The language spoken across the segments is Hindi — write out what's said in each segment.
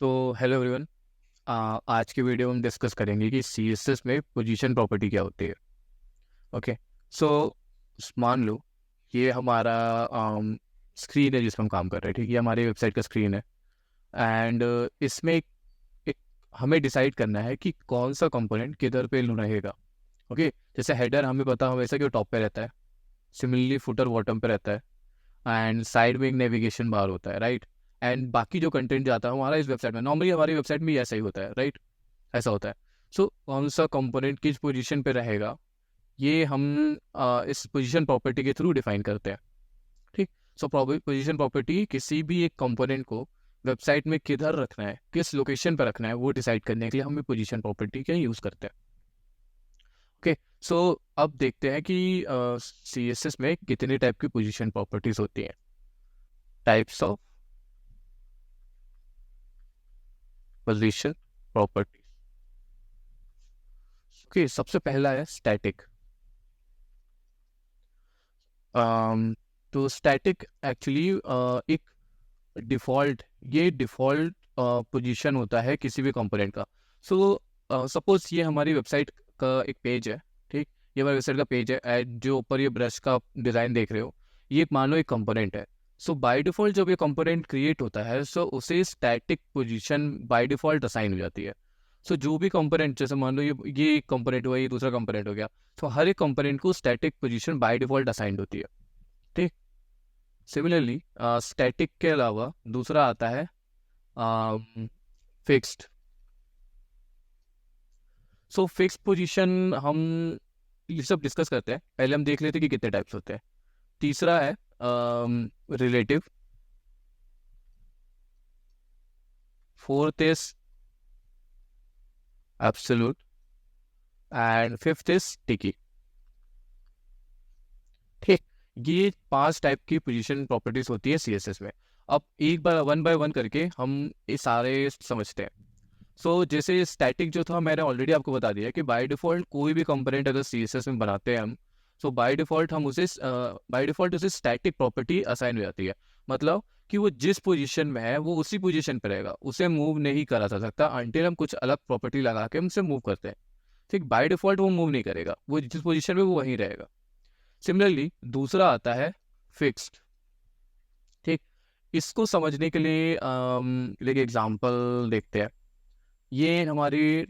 तो हेलो एवरीवन। आज की वीडियो में हम डिस्कस करेंगे कि सीएसएस में पोजीशन प्रॉपर्टी क्या होती है। ओके। सो मान लो ये हमारा स्क्रीन है जिस पर हम काम कर रहे हैं। ठीक है, ये हमारी वेबसाइट का स्क्रीन है। एंड इसमें एक हमें डिसाइड करना है कि कौन सा कंपोनेंट किधर पे रहेगा। ओके, जैसे हेडर हमें पता हमेशा कि वो टॉप पे रहता है। सिमिलरली फुटर बॉटम पे रहता है। एंड साइड में एक नेविगेशन बार होता है, राइट। एंड बाकी जो कंटेंट जाता है हमारा इस वेबसाइट में, नॉर्मली हमारी वेबसाइट में ऐसा ही होता है, राइट। ऐसा होता है। सो कौन सा कंपोनेंट किस पोजीशन पे रहेगा, ये हम इस पोजीशन प्रॉपर्टी के थ्रू डिफाइन करते हैं। ठीक। सो पोजीशन प्रॉपर्टी किसी भी एक कंपोनेंट को वेबसाइट में किधर रखना है, किस लोकेशन पर रखना है, वो डिसाइड करने के लिए हम पोजीशन प्रॉपर्टी का यूज़ करते हैं। ओके। सो अब देखते हैं कि CSS में कितने टाइप की पोजीशन प्रॉपर्टीज होती हैं। Types of position property. Okay, सबसे पहला है स्टैटिक। तो स्टैटिक एक्चुअली एक डिफ़ॉल्ट ये डिफ़ॉल्ट पोजीशन होता है किसी भी कंपोनेंट का। सो सपोज ये हमारी वेबसाइट का एक पेज है। ठीक। ये हमारी वेबसाइट का पेज है एंड जो ऊपर ये ब्रश का डिज़ाइन देख रहे हो, ये मान लो एक कंपोनेंट है। सो बाय डिफ़ॉल्ट जब ये कंपोनेंट क्रिएट होता है, सो उसे static position by default assign हो जाती है। सो जो भी कंपोनेंट, जैसे मान लो ये एक कंपोनेंट हुआ, ये दूसरा कंपोनेंट हो गया, तो हर एक कंपोनेंट को static position by default assigned होती है। ठीक। सिमिलरली स्टैटिक के अलावा दूसरा आता है फिक्स्ड। सो फिक्स्ड पोजीशन हम ये सब डिस्कस करते हैं, पहले हम देख लेते हैं कि कितने टाइप्स होते हैं। तीसरा है relative. Fourth is absolute and fifth is टिकी। ठीक। ये 5 टाइप की पोजीशन प्रॉपर्टीज होती है सीएसएस में। अब एक बार वन बाय वन करके हम ये सारे समझते हैं। सो जैसे स्टैटिक जो था मैंने ऑलरेडी आपको बता दिया कि बाय डिफ़ॉल्ट कोई भी कंपोनेंट अगर सीएसएस में बनाते हैं हम, सो बाय डिफ़ॉल्ट उसे स्टैटिक प्रॉपर्टी असाइन हो जाती है। मतलब कि वो जिस पोजीशन में है वो उसी पोजीशन पर रहेगा, उसे मूव नहीं करा जा सकता अनटिल हम कुछ अलग प्रॉपर्टी लगा के उसे मूव करते हैं। ठीक, बाय डिफ़ॉल्ट वो मूव नहीं करेगा, वो जिस पोजीशन में वो वहीं रहेगा। सिमिलरली दूसरा आता है फिक्स्ड। ठीक। इसको समझने के लिए एक एग्जांपल देखते हैं। ये हमारी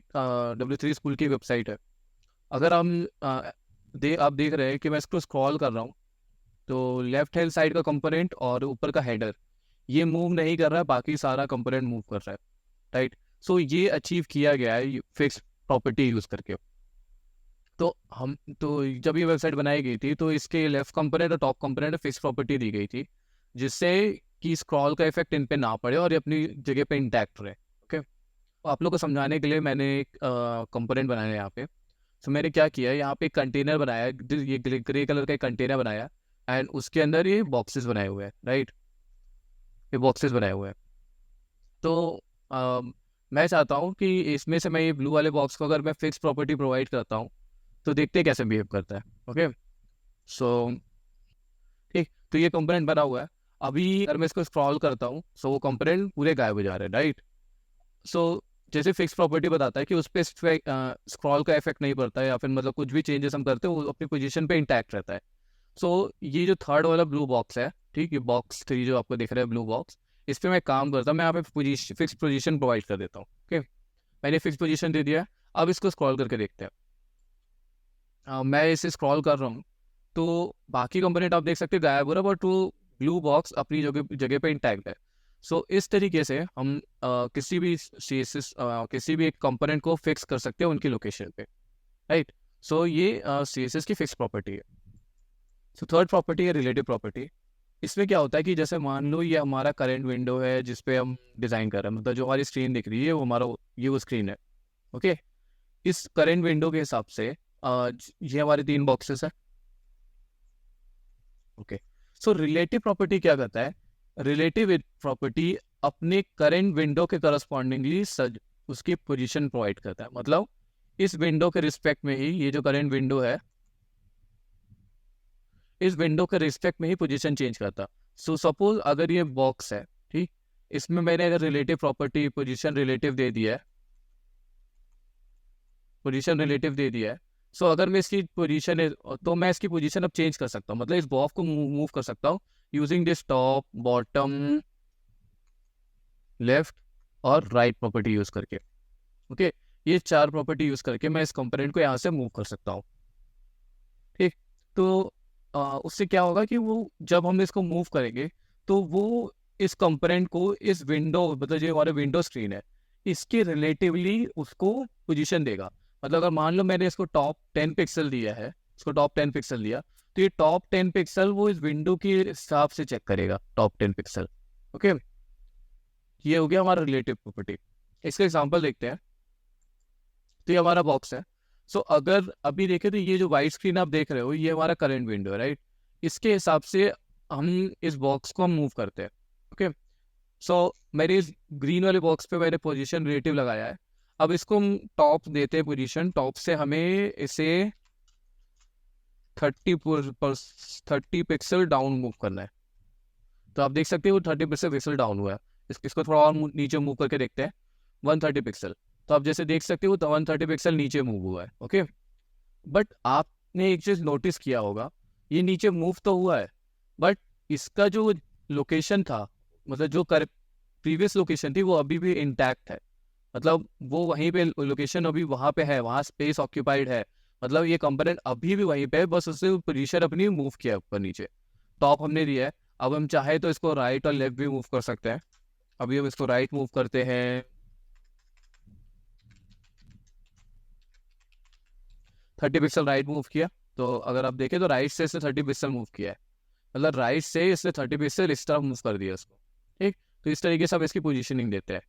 W3 स्कूल की वेबसाइट है। अगर आप देख रहे हैं कि मैं इसको स्क्रॉल कर रहा हूँ, तो लेफ्ट हैंड साइड का कंपोनेंट और ऊपर का हेडर ये मूव नहीं कर रहा है, बाकी सारा कंपोनेंट मूव कर रहा है, राइट। सो ये अचीव किया गया है फिक्स प्रॉपर्टी यूज करके। तो जब ये वेबसाइट बनाई गई थी तो इसके लेफ्ट कंपोनेंट और टॉप कंपोनेंट फिक्स प्रॉपर्टी दी गई थी, जिससे कि स्क्रॉल का इफेक्ट इन पे ना पड़े और ये अपनी जगह पे इंटैक्ट रहे। ओके। आप लोग को समझाने के लिए मैंने एक कंपोनेंट बनाया है यहाँ पे। तो मैंने क्या किया है, यहाँ पे एक कंटेनर बनाया है, ये ग्रे कलर का एक कंटेनर बनाया एंड उसके अंदर ये बॉक्सेस बनाए हुए हैं, राइट। ये बॉक्सेस बनाए हुए हैं। तो अ, मैं चाहता हूँ कि इसमें से मैं ये ब्लू वाले बॉक्स को अगर मैं फिक्स प्रॉपर्टी प्रोवाइड करता हूँ, तो देखते हैं कैसे बिहेव करता है। ओके। सो ठीक, तो ये कंपोनेंट बना हुआ है। अभी अगर मैं इसको स्क्रॉल करता हूँ, सो वो कंपोनेंट पूरे गायब हो जा रहे हैं, राइट। सो जैसे फिक्स प्रॉपर्टी बताता है कि उस पर स्क्रॉल का इफेक्ट नहीं पड़ता है, या फिर मतलब कुछ भी चेंजेस हम करते हैं वो अपनी पोजीशन पे इंटैक्ट रहता है। सो ये जो थर्ड वाला ब्लू बॉक्स है, ठीक, ये बॉक्स 3 जो आपको दिख रहा है ब्लू बॉक्स, इस पर मैं काम करता हूँ, मैं यहाँ पे फिक्स पोजीशन प्रोवाइड कर देता हूँ। ओके, मैंने फिक्स पोजीशन दे दिया है। अब इसको स्क्रॉल करके देखते हैं। मैं इसे स्क्रॉल कर रहा हूँ, तो बाकी कंपोनेंट आप देख सकते हैं गायब हो रहा है, बट वो ब्लू बॉक्स अपनी जगह जगह पे इंटैक्ट है। सो इस तरीके से हम किसी भी CSS किसी भी एक कंपोनेंट को फिक्स कर सकते हैं उनकी लोकेशन पे, राइट। सो ये CSS की फिक्स प्रॉपर्टी है। सो थर्ड प्रॉपर्टी है रिलेटिव प्रॉपर्टी। इसमें क्या होता है कि जैसे मान लो ये हमारा करंट विंडो है जिस पे हम डिज़ाइन कर रहे हैं, मतलब जो हमारी स्क्रीन दिख रही है वो हमारा ये वो स्क्रीन है। ओके। इस करंट विंडो के हिसाब से ये हमारे 3 बॉक्सेस है। ओके। सो रिलेटिव प्रॉपर्टी क्या करता है, रिलेटिव प्रॉपर्टी अपने करंट विंडो के करस्पॉन्डिंगली उसकी पोजीशन प्रोवाइड करता है। मतलब इस विंडो के रिस्पेक्ट में ही ये जो करंट विंडो है, इस विंडो के रिस्पेक्ट में ही पोजीशन चेंज करता। सो सपोज अगर ये बॉक्स है, ठीक, इसमें मैंने अगर रिलेटिव प्रॉपर्टी पोजीशन रिलेटिव दे दिया है, पोजीशन रिलेटिव दे दिया है, सो अगर मैं इसकी पोजीशन है तो मैं इसकी पोजीशन अब चेंज कर सकता हूँ, मतलब इस बॉक्स को मूव कर सकता हूँ using this top, bottom, left और राइट प्रॉपर्टी यूज करके। ओके, ये 4 प्रॉपर्टी यूज करके मैं इस कंपोनेंट को यहाँ से मूव कर सकता हूँ। ठीक, तो उससे क्या होगा कि वो जब हम इसको मूव करेंगे तो वो इस कंपोनेंट को इस विंडो, मतलब जो हमारे विंडो स्क्रीन है, इसके रिलेटिवली उसको पोजीशन देगा। मतलब अगर मान लो मैंने इसको टॉप 10 पिक्सल दिया है, इसको टॉप 10 पिक्सल दिया, तो ये टॉप 10 पिक्सल वो इस विंडो के हिसाब से चेक करेगा, टॉप 10 पिक्सल। ओके, ये हो गया हमारा रिलेटिव प्रॉपर्टी। इसका एग्जांपल देखते हैं। तो ये हमारा बॉक्स है। सो अगर अभी देखें तो ये जो वाइट स्क्रीन आप देख रहे हो ये हमारा करंट विंडो है, राइट। इसके हिसाब से हम इस बॉक्स को हम मूव करते हैं। ओके, सो मेरे इस ग्रीन वाले बॉक्स पे मैंने पोजीशन रिलेटिव लगाया है। अब इसको हम टॉप देते हैं पोजीशन, टॉप से हमें इसे 30 पिक्सल डाउन मूव करना है। तो आप देख सकते हो 30 पिक्सल डाउन हुआ है। इसको थोड़ा और नीचे मूव करके देखते हैं, 130 पिक्सल। तो आप जैसे देख सकते हो तो 130 पिक्सल नीचे मूव हुआ है। ओके, बट आपने एक चीज नोटिस किया होगा, ये नीचे मूव तो हुआ है बट इसका जो लोकेशन था, मतलब जो प्रीवियस लोकेशन थी वो अभी भी इंटैक्ट है। मतलब वो वहीं पे लोकेशन अभी वहां पे है, वहां स्पेस ऑक्यूपाइड है। मतलब ये कंपोनेंट अभी भी वहीं पे है, बस उससे पोजीशन अपनी मूव किया ऊपर नीचे। टॉप हमने दिया है, अब हम चाहे तो इसको राइट और लेफ्ट भी मूव कर सकते हैं। अभी हम इसको राइट मूव करते हैं, 30 पिक्सल राइट मूव किया। तो अगर आप देखें तो राइट से इसने 30 पिक्सल मूव किया है, मतलब राइट से इसने 30 पिक्सल इस तरफ मूव कर दिया इसको। ठीक, तो इस तरीके से आप इसकी पोजीशनिंग देते हैं।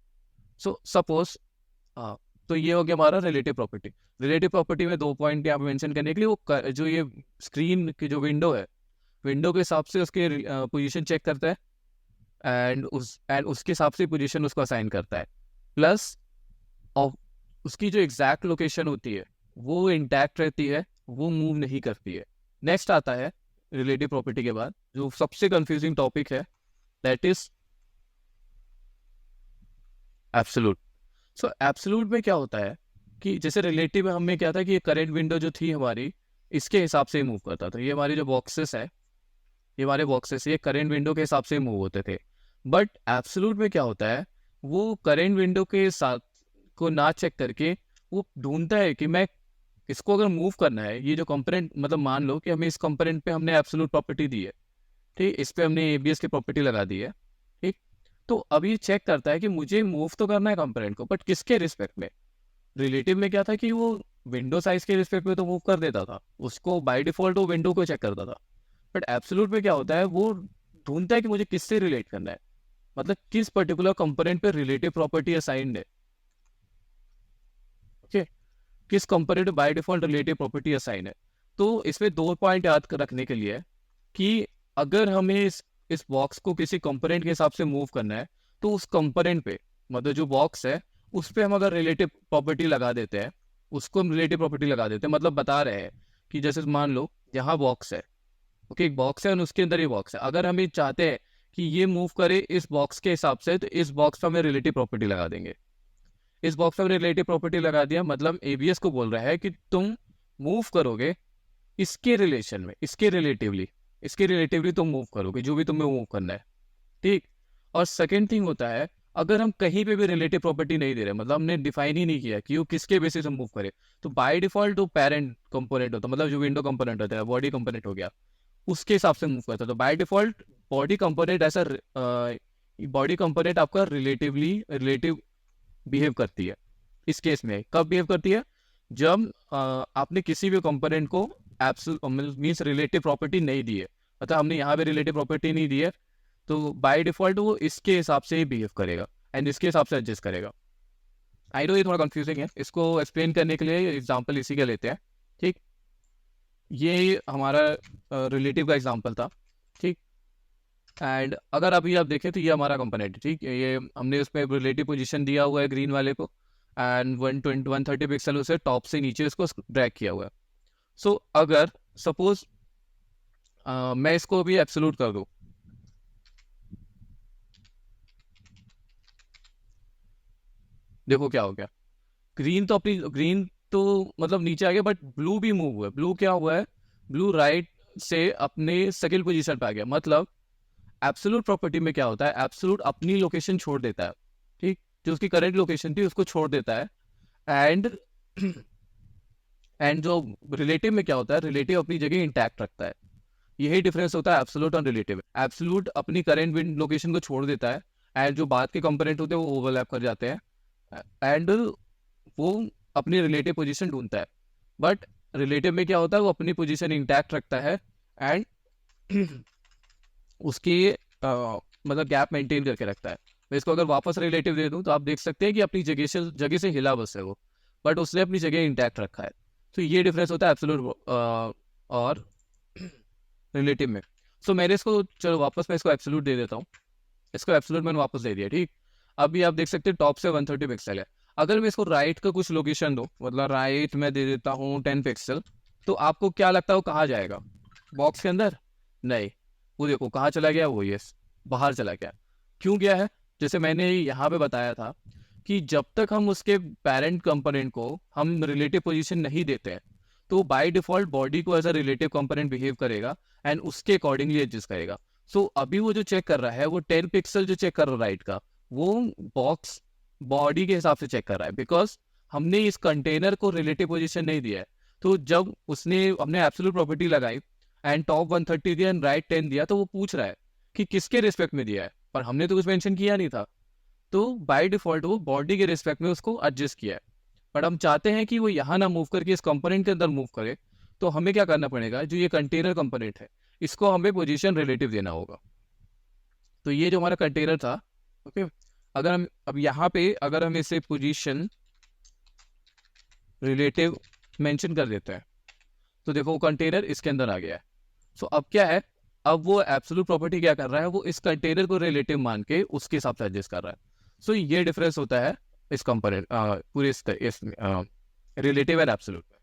सो सपोज, हाँ, तो ये हो गया हमारा रिलेटिव प्रॉपर्टी। रिलेटिव प्रॉपर्टी में 2 पॉइंट यहाँ पे मेंशन करने के लिए, वो जो ये स्क्रीन की जो विंडो है, विंडो के हिसाब से उसके पोजीशन चेक करता है एंड उसके हिसाब से पोजीशन उसको असाइन करता है। प्लस और उसकी जो एग्जैक्ट लोकेशन होती है वो इंटैक्ट रहती है, वो मूव नहीं करती है। नेक्स्ट आता है रिलेटिव प्रॉपर्टी के बाद जो सबसे कंफ्यूजिंग टॉपिक है, that is absolute. So absolute में क्या होता है कि जैसे रिलेटिव में हमें क्या था कि ये करंट विंडो जो थी हमारी, इसके हिसाब से मूव करता था। ये हमारे जो बॉक्सेस है, ये हमारे बॉक्सेस ये करंट विंडो के हिसाब से मूव होते थे। बट एब्सोल्यूट में क्या होता है, वो करंट विंडो के साथ को ना चेक करके वो ढूंढता है कि मैं इसको अगर मूव करना है, ये जो कंपोनेंट, मतलब मान लो कि हमें इस कंपोनेंट पे हमने एब्सोल्यूट प्रॉपर्टी दी है, ठीक, इस पे हमने एबीएस की प्रॉपर्टी लगा दी है। ठीक, तो अब ये चेक करता है कि मुझे मूव तो करना है कंपोनेंट को, बट किसके रिस्पेक्ट में। रिलेटिव में क्या था कि वो विंडो साइज के रिस्पेक्ट में तो मूव कर देता था, उसको बाय डिफॉल्ट वो विंडो को चेक करता था। बट एब्सोल्यूट में क्या होता है, वो ढूंढता है कि मुझे किससे रिलेट करना है, मतलब किस पर्टिकुलर कंपोनेंट पे रिलेटिव प्रॉपर्टी असाइंड है। ओके, किस कंपोनेंट पे by default relative property assign है। तो इसमें 2 पॉइंट याद रखने के लिए है कि अगर हमें इस बॉक्स को किसी कंपोनेंट के हिसाब से मूव करना है, तो उस कंपोनेंट पे, मतलब जो बॉक्स है उस पे हम अगर रिलेटिव प्रॉपर्टी लगा देते हैं, उसको हम रिलेटिव प्रॉपर्टी लगा देते हैं, मतलब बता रहे हैं कि जैसे मान लो यहाँ बॉक्स है, ओके, एक बॉक्स है और उसके अंदर ये बॉक्स है। अगर हम ये चाहते हैं कि ये मूव करे इस बॉक्स के हिसाब से, तो इस बॉक्स पर हमें रिलेटिव प्रॉपर्टी लगा देंगे। इस बॉक्स पर रिलेटिव प्रॉपर्टी लगा दिया, मतलब एबीएस को बोल रहा है कि तुम मूव करोगे इसके रिलेशन में, इसके रिलेटिवली तुम मूव करोगे जो भी तुम्हें मूव करना है। ठीक, और सेकेंड थिंग होता है, अगर हम कहीं पे भी रिलेटिव प्रॉपर्टी नहीं दे रहे, मतलब हमने डिफाइन ही नहीं किया कि वो किसके बेसिस में मूव करे, तो बाय डिफॉल्ट वो पेरेंट कंपोनेंट होता है, मतलब जो विंडो कंपोनेंट होता है, बॉडी कंपोनेंट हो गया, उसके हिसाब से मूव करता है। तो बाय डिफॉल्ट बॉडी कंपोनेंट ऐसा, बॉडी कंपोनेंट आपका रिलेटिव बिहेव करती है। इस केस में कब बिहेव करती है, जब आपने किसी भी कंपोनेंट को मीन्स रिलेटिव प्रॉपर्टी नहीं दी है, मतलब हमने यहाँ पे रिलेटिव प्रॉपर्टी नहीं दी है, तो बाय डिफॉल्ट वो इसके हिसाब से ही बिहेव करेगा एंड इसके हिसाब से एडजस्ट करेगा। आई नो ये थोड़ा कंफ्यूजिंग है, इसको एक्सप्लेन करने के लिए एग्जांपल इसी का लेते हैं। ठीक, ये हमारा रिलेटिव का एग्जांपल था। ठीक, एंड अगर अभी आप देखें तो ये हमारा कंपोनेंट है। ठीक, ये हमने उसमें रिलेटिव पोजीशन दिया हुआ है ग्रीन वाले को, एंड 130 पिक्सल उसे टॉप से नीचे उसको ड्रैग किया हुआ है। सो अगर सपोज मैं इसको अभी एब्सोल्यूट कर दूं, देखो क्या हो गया, ग्रीन तो मतलब नीचे आ गया, बट ब्लू भी मूव हुआ है। ब्लू क्या हुआ है, ब्लू राइट से अपने सेकंड पोजीशन पे आ गया। मतलब एब्सोल्यूट प्रॉपर्टी में क्या होता है, एब्सोल्यूट अपनी लोकेशन छोड़ देता है, ठीक, जो उसकी करंट लोकेशन थी उसको छोड़ देता है। एंड एंड जो रिलेटिव में क्या होता है, रिलेटिव अपनी जगह इंटैक्ट रखता है। यही डिफरेंस होता है एब्सोल्यूट और रिलेटिव। एब्सोल्यूट अपनी करंट विंड लोकेशन को छोड़ देता है, एंड जो बाद के कंपोनेंट होते हैं वो ओवरलैप कर जाते हैं, एंड वो अपनी रिलेटिव पोजीशन ढूंढता है। बट रिलेटिव में क्या होता है, वो अपनी पोजीशन इंटैक्ट रखता है, एंड उसकी मतलब गैप मेंटेन करके रखता है। मैं इसको अगर वापस रिलेटिव दे दूं तो आप देख सकते हैं कि अपनी जगह से हिला बस है वो, बट उसने अपनी जगह इंटैक्ट रखा है। तो ये डिफरेंस होता है एब्सोल्यूट और रिलेटिव में। सो मैंने इसको, चलो वापस मैं इसको एब्सोल्यूट दे देता हूँ। इसको एब्सोल्यूट मैंने वापस दे दिया, ठीक। अभी आप देख सकते हैं टॉप से 130 पिक्सल है। अगर मैं इसको राइट का कुछ लोकेशन दूं, मतलब राइट में दे देता हूँ 10 पिक्सल, तो आपको क्या लगता है वो कहाँ जाएगा, बॉक्स के अंदर? नहीं, वो देखो कहाँ चला गया, वो ये बाहर चला गया। क्यों गया है? जैसे मैंने यहाँ पे बताया था कि जब तक हम उसके पेरेंट कंपोनेंट को हम रिलेटिव पोजीशन नहीं देते हैं, तो बाय डिफॉल्ट बॉडी को as a relative component behave करेगा, एंड उसके अकॉर्डिंगली एडजस्ट करेगा। सो अभी वो जो चेक कर रहा है, वो 10 पिक्सल जो चेक कर रहा है राइट का, वो बॉक्स बॉडी के हिसाब से चेक कर रहा है, बिकॉज हमने इस कंटेनर को रिलेटिव पोजीशन नहीं दिया है। तो जब उसने हमने एब्सोल्यूट प्रॉपर्टी लगाई एंड टॉप 130 दिया एंड राइट 10 दिया, तो वो पूछ रहा है कि किसके रिस्पेक्ट में दिया है, पर हमने तो कुछ मेंशन किया नहीं था। तो बाय डिफॉल्ट वो बॉडी के रिस्पेक्ट में उसको एडजस्ट किया है। बट हम चाहते हैं कि वो यहाँ ना मूव करके इस कंपोनेंट के अंदर मूव करे, तो हमें क्या करना पड़ेगा, जो ये कंटेनर कंपोनेंट है इसको हमें पोजीशन रिलेटिव देना होगा। तो ये जो हमारा कंटेनर था, ओके, अगर हम अब यहाँ पे अगर हम इसे पोजीशन रिलेटिव मेंशन कर देते हैं, तो देखो वो कंटेनर इसके अंदर आ गया है। सो अब क्या है, अब वो एब्सोल्यूट प्रॉपर्टी क्या कर रहा है, वो इस कंटेनर को रिलेटिव मान के उसके हिसाब से एडजस्ट कर रहा है। सो ये डिफरेंस होता है इस कंपोनेंट पूरे इस रिलेटिव एंड एब्सोल्यूट में।